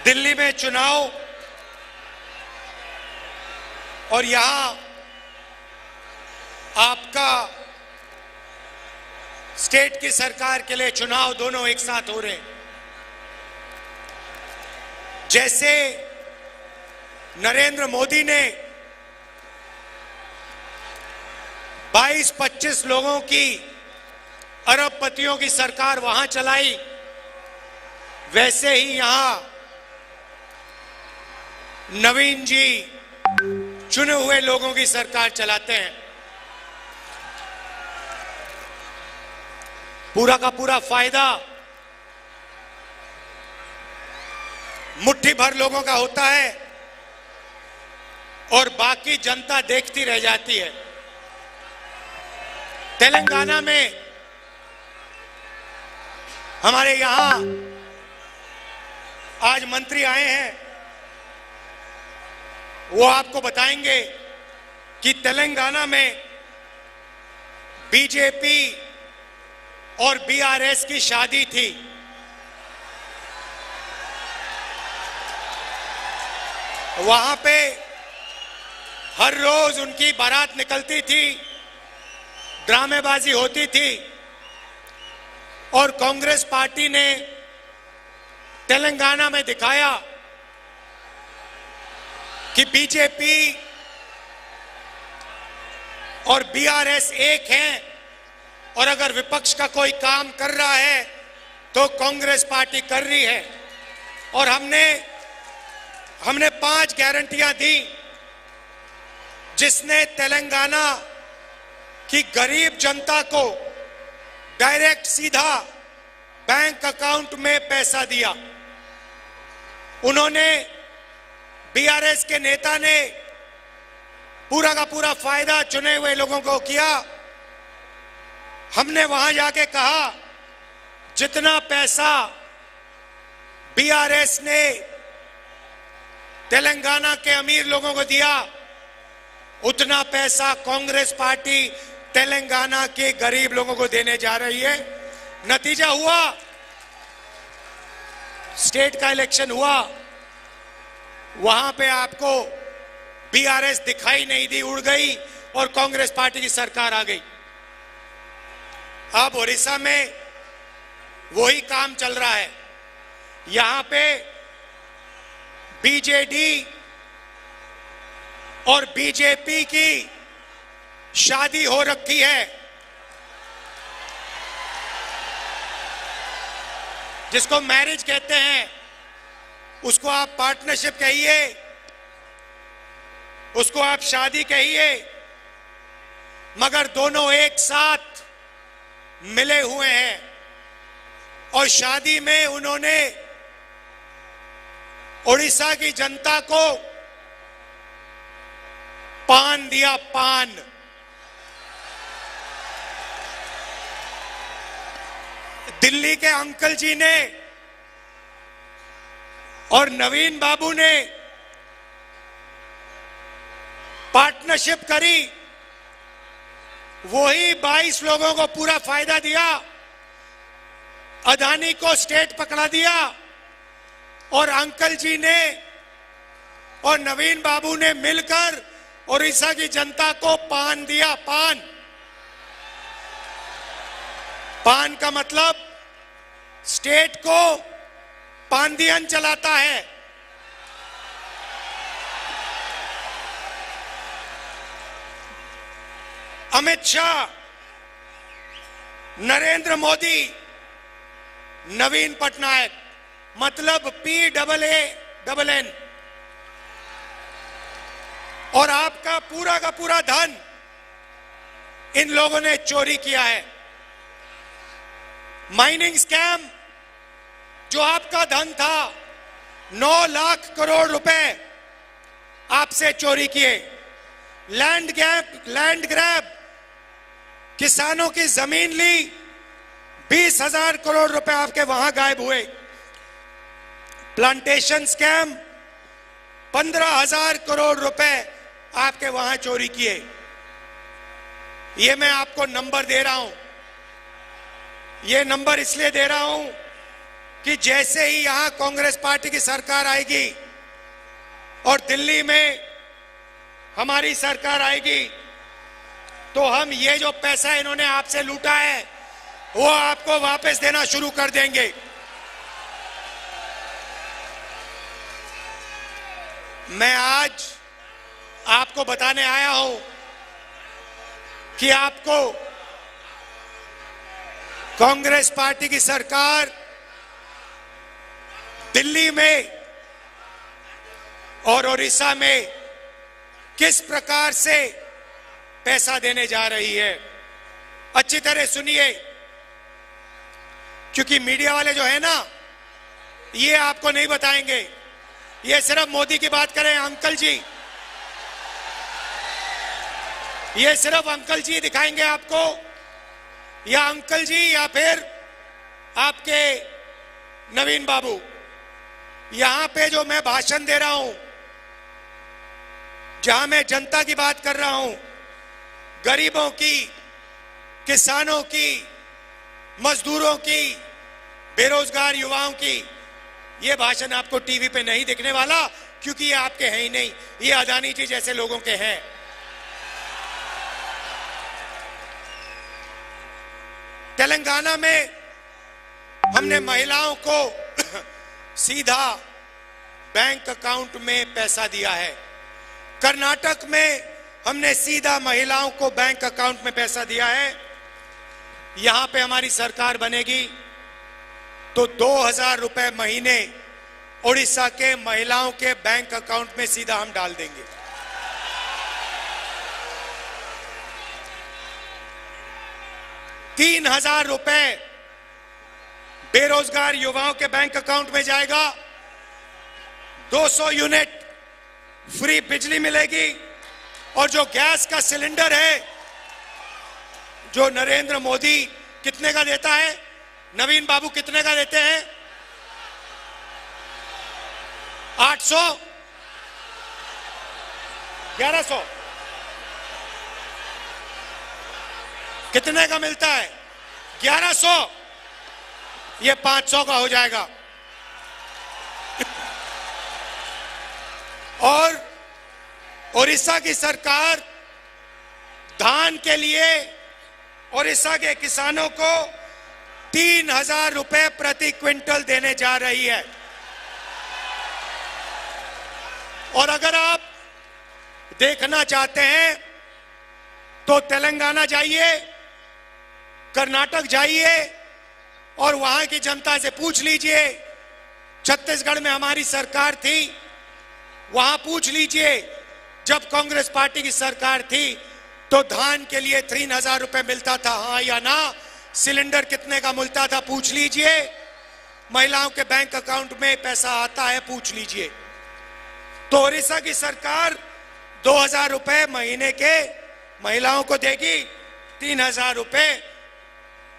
दिल्ली में चुनाव और यहां आपका स्टेट की सरकार के लिए चुनाव दोनों एक साथ हो रहे हैं। जैसे नरेंद्र मोदी ने 22-25 लोगों की अरबपतियों की सरकार वहां चलाई, वैसे ही यहां नवीन जी चुने हुए लोगों की सरकार चलाते हैं। पूरा का पूरा फायदा मुट्ठी भर लोगों का होता है और बाकी जनता देखती रह जाती है। तेलंगाना में हमारे यहां आज मंत्री आए हैं, वो आपको बताएंगे कि तेलंगाना में बीजेपी और बीआरएस की शादी थी। वहां पे हर रोज उनकी बारात निकलती थी, ड्रामेबाजी होती थी और कांग्रेस पार्टी ने तेलंगाना में दिखाया कि बीजेपी और बीआरएस एक हैं और अगर विपक्ष का कोई काम कर रहा है तो कांग्रेस पार्टी कर रही है। और हमने 5 गारंटियां दी जिसने तेलंगाना की गरीब जनता को डायरेक्ट सीधा बैंक अकाउंट में पैसा दिया। उन्होंने बीआरएस के नेता ने पूरा का पूरा फायदा चुने हुए लोगों को किया। हमने वहां जाके कहा जितना पैसा बीआरएस ने तेलंगाना के अमीर लोगों को दिया उतना पैसा कांग्रेस पार्टी तेलंगाना के गरीब लोगों को देने जा रही है। नतीजा हुआ, स्टेट का इलेक्शन हुआ, वहां पे आपको बीआरएस दिखाई नहीं दी, उड़ गई और कांग्रेस पार्टी की सरकार आ गई। अब ओडिशा में वही काम चल रहा है। यहां पे बीजेडी और बीजेपी की शादी हो रखी है, जिसको मैरिज कहते हैं, उसको आप पार्टनरशिप कहिए, उसको आप शादी कहिए, मगर दोनों एक साथ मिले हुए हैं। और शादी में उन्होंने ओडिशा की जनता को पान दिया, पान। दिल्ली के अंकल जी ने और नवीन बाबू ने पार्टनरशिप करी, वही 22 लोगों को पूरा फायदा दिया, अदानी को स्टेट पकड़ा दिया और अंकल जी ने और नवीन बाबू ने मिलकर ओडिशा की जनता को पान दिया, पान। पान का मतलब स्टेट को पांदियन चलाता है। अमित शाह, नरेंद्र मोदी, नवीन पटनायक, मतलब PAAN। और आपका पूरा का पूरा धन इन लोगों ने चोरी किया है। माइनिंग स्कैम, जो आपका धन था, 9 लाख करोड़ रुपए आपसे चोरी किए। लैंड ग्रैब, किसानों की जमीन ली, 20,000 करोड़ रुपए आपके वहां गायब हुए। प्लांटेशन स्कैम, 15,000 करोड़ रुपए आपके वहां चोरी किए। ये मैं आपको नंबर दे रहा हूं, ये नंबर इसलिए दे रहा हूं कि जैसे ही यहां कांग्रेस पार्टी की सरकार आएगी और दिल्ली में हमारी सरकार आएगी तो हम ये जो पैसा इन्होंने आपसे लूटा है वो आपको वापस देना शुरू कर देंगे। मैं आज आपको बताने आया हूं कि आपको कांग्रेस पार्टी की सरकार दिल्ली में और उड़ीसा में किस प्रकार से पैसा देने जा रही है। अच्छी तरह सुनिए, क्योंकि मीडिया वाले जो है ना ये आपको नहीं बताएंगे, ये सिर्फ मोदी की बात करें अंकल जी, ये सिर्फ अंकल जी दिखाएंगे आपको, या अंकल जी या फिर आपके नवीन बाबू। यहां पे जो मैं भाषण दे रहा हूं, जहां मैं जनता की बात कर रहा हूं, गरीबों की, किसानों की, मजदूरों की, बेरोजगार युवाओं की, ये भाषण आपको टीवी पे नहीं दिखने वाला, क्योंकि ये आपके हैं ही नहीं, ये अदानी जी जैसे लोगों के हैं। तेलंगाना में हमने महिलाओं को सीधा बैंक अकाउंट में पैसा दिया है। कर्नाटक में हमने सीधा महिलाओं को बैंक अकाउंट में पैसा दिया है। यहां पे हमारी सरकार बनेगी तो 2000 रुपए महीने उड़ीसा के महिलाओं के बैंक अकाउंट में सीधा हम डाल देंगे। ₹3000 बेरोजगार युवाओं के बैंक अकाउंट में जाएगा। 200 यूनिट फ्री बिजली मिलेगी। और जो गैस का सिलेंडर है जो नरेंद्र मोदी कितने का देता है, नवीन बाबू कितने का देते हैं? 800, 1100, कितने का मिलता है? 1100। ये 500 का हो जाएगा। और उड़ीसा की सरकार धान के लिए उड़ीसा के किसानों को 3000 रुपए प्रति क्विंटल देने जा रही है। और अगर आप देखना चाहते हैं तो तेलंगाना जाइए, कर्नाटक जाइए और वहां की जनता से पूछ लीजिए। छत्तीसगढ़ में हमारी सरकार थी, वहां पूछ लीजिए जब कांग्रेस पार्टी की सरकार थी तो धान के लिए 3000 रुपए मिलता था, हाँ या ना? सिलेंडर कितने का मिलता था, पूछ लीजिए। महिलाओं के बैंक अकाउंट में पैसा आता है, पूछ लीजिए। तो उड़ीसा की सरकार 2000 रुपए महीने के महिलाओं को देगी, 3000 रुपए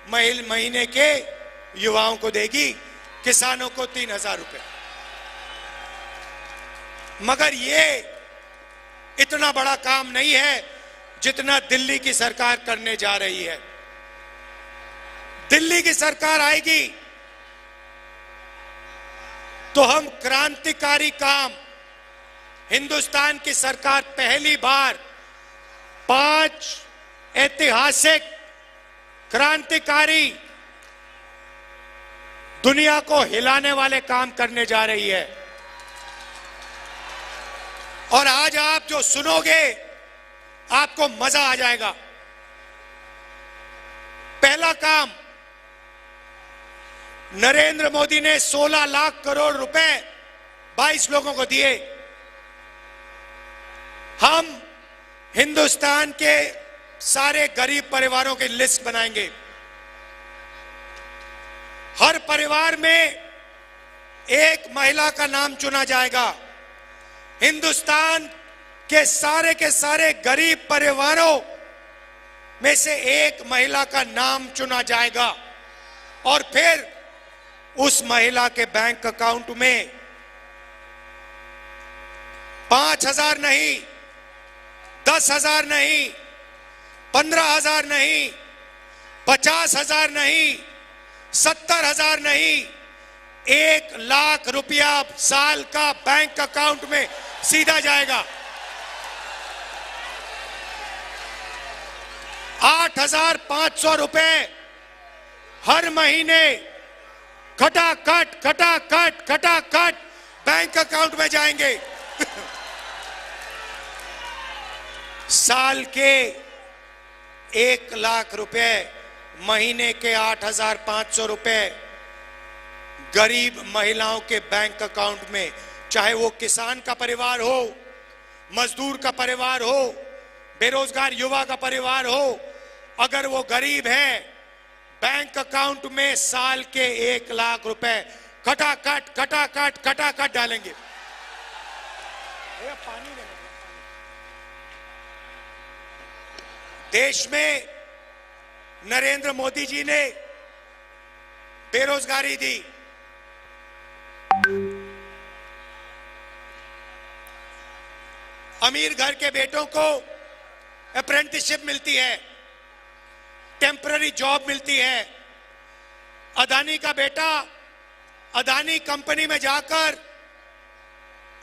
महीने के युवाओं को देगी, किसानों को 3000 रुपए। मगर ये इतना बड़ा काम नहीं है जितना दिल्ली की सरकार करने जा रही है। दिल्ली की सरकार आएगी तो हम क्रांतिकारी काम, हिंदुस्तान की सरकार पहली बार 5 ऐतिहासिक क्रांतिकारी दुनिया को हिलाने वाले काम करने जा रही है। और आज आप जो सुनोगे आपको मजा आ जाएगा। पहला काम, नरेंद्र मोदी ने 16 लाख करोड़ रुपए 22 लोगों को दिए। हम हिंदुस्तान के सारे गरीब परिवारों की लिस्ट बनाएंगे। हर परिवार में एक महिला का नाम चुना जाएगा। हिंदुस्तान के सारे गरीब परिवारों में से एक महिला का नाम चुना जाएगा और फिर उस महिला के बैंक अकाउंट में 5000 नहीं, 10,000 नहीं, 15,000 नहीं, 50,000 नहीं, 70,000 नहीं, 1 लाख रुपया साल का बैंक अकाउंट में सीधा जाएगा। 8,500 रुपए हर महीने खटाखट बैंक अकाउंट में जाएंगे। साल के 1 लाख रुपए, महीने के 8,500 रुपए गरीब महिलाओं के बैंक अकाउंट में, चाहे वो किसान का परिवार हो, मजदूर का परिवार हो, बेरोजगार युवा का परिवार हो, अगर वो गरीब है, बैंक अकाउंट में साल के 1 लाख रुपए खटाखट डालेंगे। पानी देश में नरेंद्र मोदी जी ने बेरोजगारी दी, अमीर घर के बेटों को अप्रेंटिसशिप मिलती है, टेम्पररी जॉब मिलती है। अदानी का बेटा अदानी कंपनी में जाकर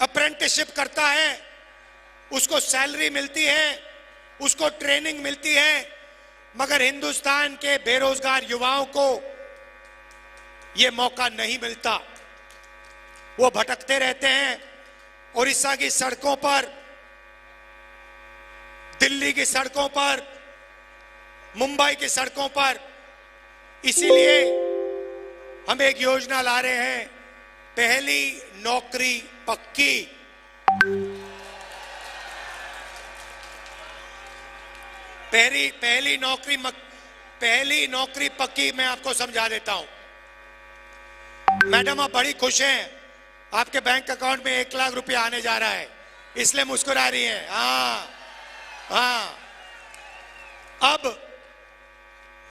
अप्रेंटिसशिप करता है, उसको सैलरी मिलती है, उसको ट्रेनिंग मिलती है, मगर हिंदुस्तान के बेरोजगार युवाओं को यह मौका नहीं मिलता। वो भटकते रहते हैं उड़ीसा की सड़कों पर, दिल्ली की सड़कों पर, मुंबई की सड़कों पर। इसीलिए हम एक योजना ला रहे हैं, पहली नौकरी पक्की। पहली नौकरी पक्की मैं आपको समझा देता हूं। मैडम, आप बड़ी खुश हैं, आपके बैंक अकाउंट में 1 लाख रुपया आने जा रहा है, इसलिए मुस्कुरा रही हैं। हाँ, अब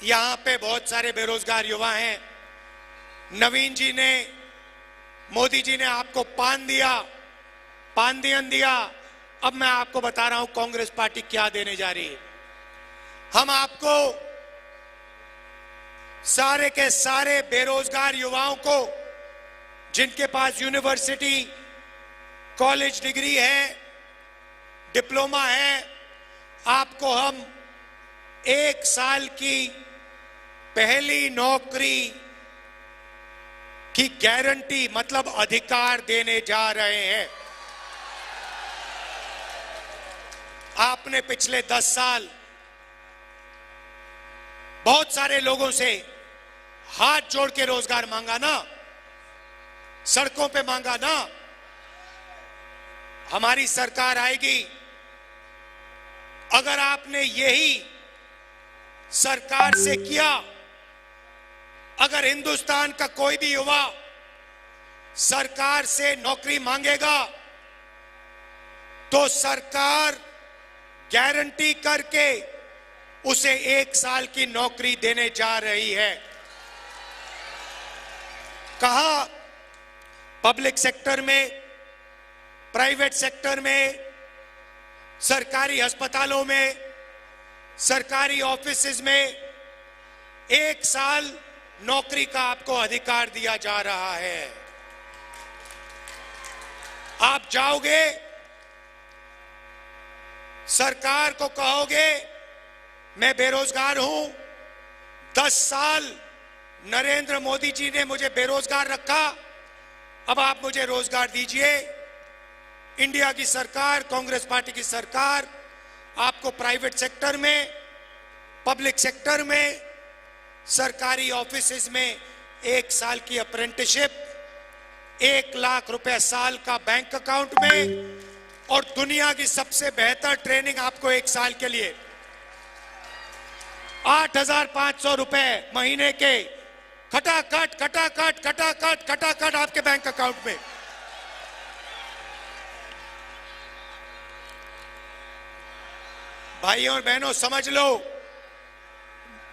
यहां पे बहुत सारे बेरोजगार युवा हैं। नवीन जी ने, मोदी जी ने आपको पानदियन दिया। अब मैं आपको बता रहा हूं कांग्रेस पार्टी क्या देने जा रही है। हम आपको सारे के सारे बेरोजगार युवाओं को, जिनके पास यूनिवर्सिटी कॉलेज डिग्री है, डिप्लोमा है, आपको हम 1 साल की पहली नौकरी की गारंटी, मतलब अधिकार देने जा रहे हैं। आपने पिछले 10 साल बहुत सारे लोगों से हाथ जोड़ के रोजगार मांगा ना, सड़कों पे मांगा ना। हमारी सरकार आएगी, अगर आपने यही सरकार से किया, अगर हिंदुस्तान का कोई भी युवा सरकार से नौकरी मांगेगा तो सरकार गारंटी करके उसे 1 साल की नौकरी देने जा रही है। कहा पब्लिक सेक्टर में, प्राइवेट सेक्टर में, सरकारी अस्पतालों में, सरकारी ऑफिसेज में 1 साल नौकरी का आपको अधिकार दिया जा रहा है। आप जाओगे, सरकार को कहोगे मैं बेरोजगार हूं, 10 साल नरेंद्र मोदी जी ने मुझे बेरोजगार रखा, अब आप मुझे रोजगार दीजिए। इंडिया की सरकार, कांग्रेस पार्टी की सरकार आपको प्राइवेट सेक्टर में, पब्लिक सेक्टर में, सरकारी ऑफिसेज में 1 साल की अप्रेंटिसशिप, 1 लाख रुपए साल का बैंक अकाउंट में, और दुनिया की सबसे बेहतर ट्रेनिंग आपको 1 साल के लिए 8,500 रुपए महीने के खटाखट आपके बैंक अकाउंट में। भाइयों और बहनों, समझ लो,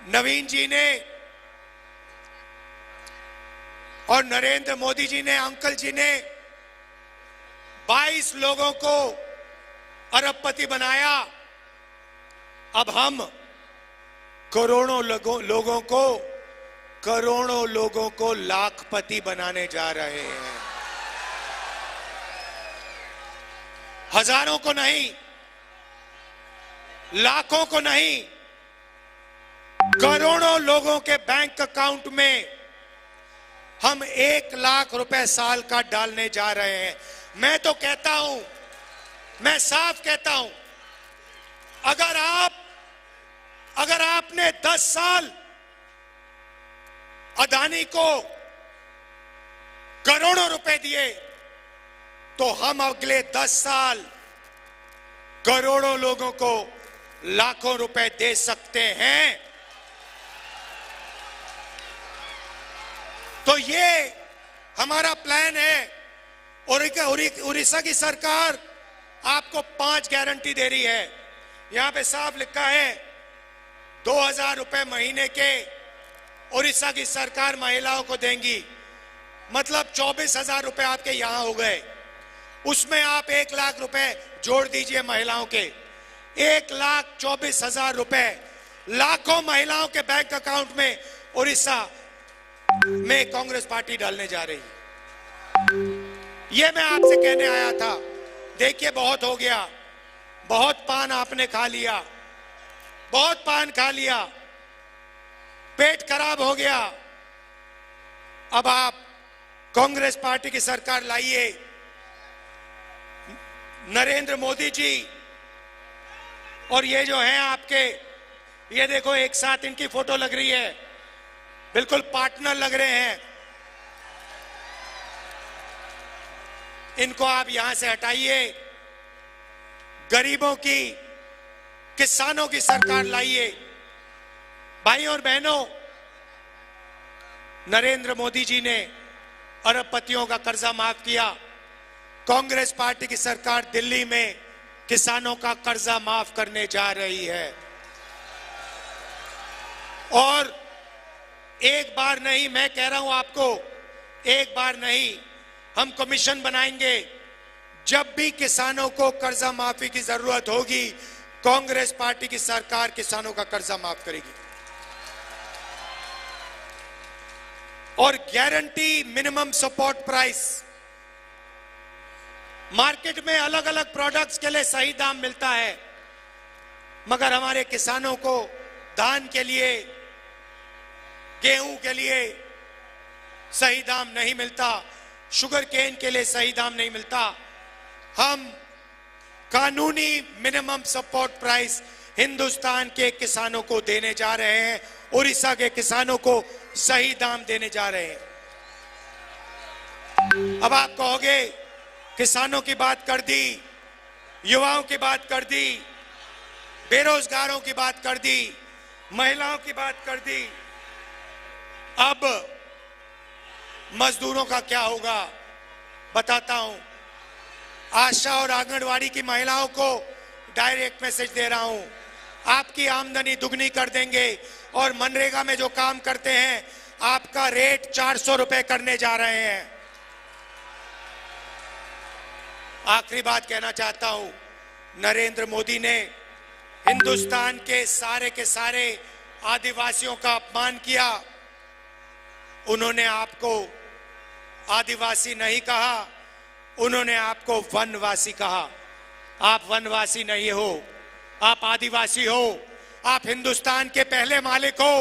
नवीन जी ने और नरेंद्र मोदी जी ने, अंकल जी ने 22 लोगों को अरबपति बनाया। अब हम करोड़ों लोगों को करोड़ों लोगों को लाखपति बनाने जा रहे हैं। हजारों को नहीं, लाखों को नहीं, करोड़ों लोगों के बैंक अकाउंट में हम 1 लाख रुपए साल का डालने जा रहे हैं। मैं तो कहता हूं, मैं साफ कहता हूं, अगर आपने 10 साल अदानी को करोड़ों रुपए दिए तो हम अगले 10 साल करोड़ों लोगों को लाखों रुपए दे सकते हैं। तो ये हमारा प्लान है। उड़ीसा की सरकार आपको 5 गारंटी दे रही है। यहां पे साफ लिखा है 2000 रुपए महीने के उड़ीसा की सरकार महिलाओं को देंगी, मतलब 24,000 रुपए आपके यहां हो गए। उसमें आप 1 लाख रुपए जोड़ दीजिए महिलाओं के, 1,24,000 रुपए लाखों महिलाओं के बैंक अकाउंट में उड़ीसा में कांग्रेस पार्टी डालने जा रही है। ये मैं आपसे कहने आया था। देखिए, बहुत हो गया, बहुत पान आपने खा लिया, बहुत पान खा लिया, पेट खराब हो गया। अब आप कांग्रेस पार्टी की सरकार लाइए। नरेंद्र मोदी जी और ये जो है आपके, ये देखो एक साथ इनकी फोटो लग रही है, बिल्कुल पार्टनर लग रहे हैं। इनको आप यहां से हटाइए। गरीबों की, किसानों की सरकार लाइए। भाइयों और बहनों, नरेंद्र मोदी जी ने अरबपतियों का कर्जा माफ किया। कांग्रेस पार्टी की सरकार दिल्ली में किसानों का कर्जा माफ करने जा रही है। और एक बार नहीं, मैं कह रहा हूं आपको, एक बार नहीं, हम कमीशन बनाएंगे। जब भी किसानों को कर्जा माफी की जरूरत होगी, कांग्रेस पार्टी की सरकार किसानों का कर्जा माफ करेगी। और guarantee minimum support price. Market में अलग अलग प्रोडक्ट्स के लिए सही दाम मिलता है, मगर हमारे किसानों को धान के लिए, गेहूं के लिए सही दाम नहीं मिलता, शुगर केन के लिए सही दाम नहीं मिलता। हम कानूनी मिनिमम सपोर्ट प्राइस हिंदुस्तान के किसानों को देने जा रहे हैं। उड़ीसा के किसानों को सही दाम देने जा रहे हैं। अब आप कहोगे किसानों की बात कर दी, युवाओं की बात कर दी, बेरोजगारों की बात कर दी, महिलाओं की बात कर दी, अब मजदूरों का क्या होगा बताता हूं। आशा और आंगनवाड़ी की महिलाओं को डायरेक्ट मैसेज दे रहा हूं, आपकी आमदनी दुगनी कर देंगे और मनरेगा में जो काम करते हैं आपका रेट 400 रुपए करने जा रहे हैं। आखिरी बात कहना चाहता हूं, नरेंद्र मोदी ने हिंदुस्तान के सारे आदिवासियों का अपमान किया। उन्होंने आपको आदिवासी नहीं कहा, उन्होंने आपको वनवासी कहा। आप वनवासी नहीं हो, आप आदिवासी हो। आप हिंदुस्तान के पहले मालिक हो।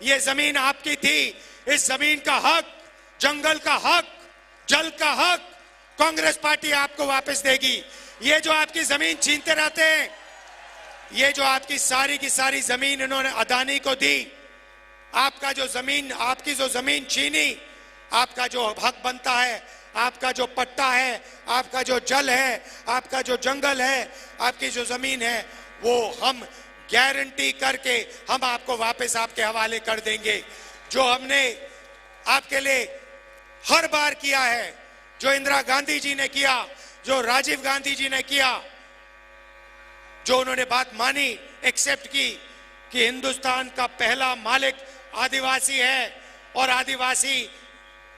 ये जमीन आपकी थी। इस जमीन का हक, जंगल का हक, जल का हक कांग्रेस पार्टी आपको वापस देगी। ये जो आपकी जमीन छीनते रहते हैं, ये जो आपकी सारी की सारी जमीन इन्होंने अदानी को दी, आपका जो जमीन, आपकी जो जमीन छीनी, आपका जो हक बनता है, आपका जो पट्टा है, आपका जो जल है, आपका जो जंगल है, आपकी जो जमीन है, वो हम गारंटी करके हम आपको वापस आपके हवाले कर देंगे। जो हमने आपके लिए हर बार किया है, जो इंदिरा गांधी जी ने किया, जो राजीव गांधी जी ने किया, जो उन्होंने बात मानी, एक्सेप्ट की कि हिंदुस्तान का पहला मालिक आदिवासी है और आदिवासी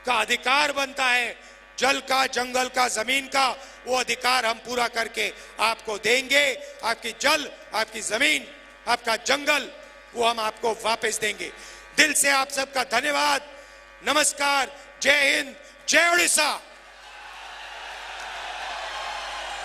का अधिकार बनता है जल का, जंगल का, जमीन का, वो अधिकार हम पूरा करके आपको देंगे। आपकी जल, आपकी जमीन, आपका जंगल, वो हम आपको वापस देंगे। दिल से आप सबका धन्यवाद। नमस्कार, जय हिंद, जय उड़ीसा।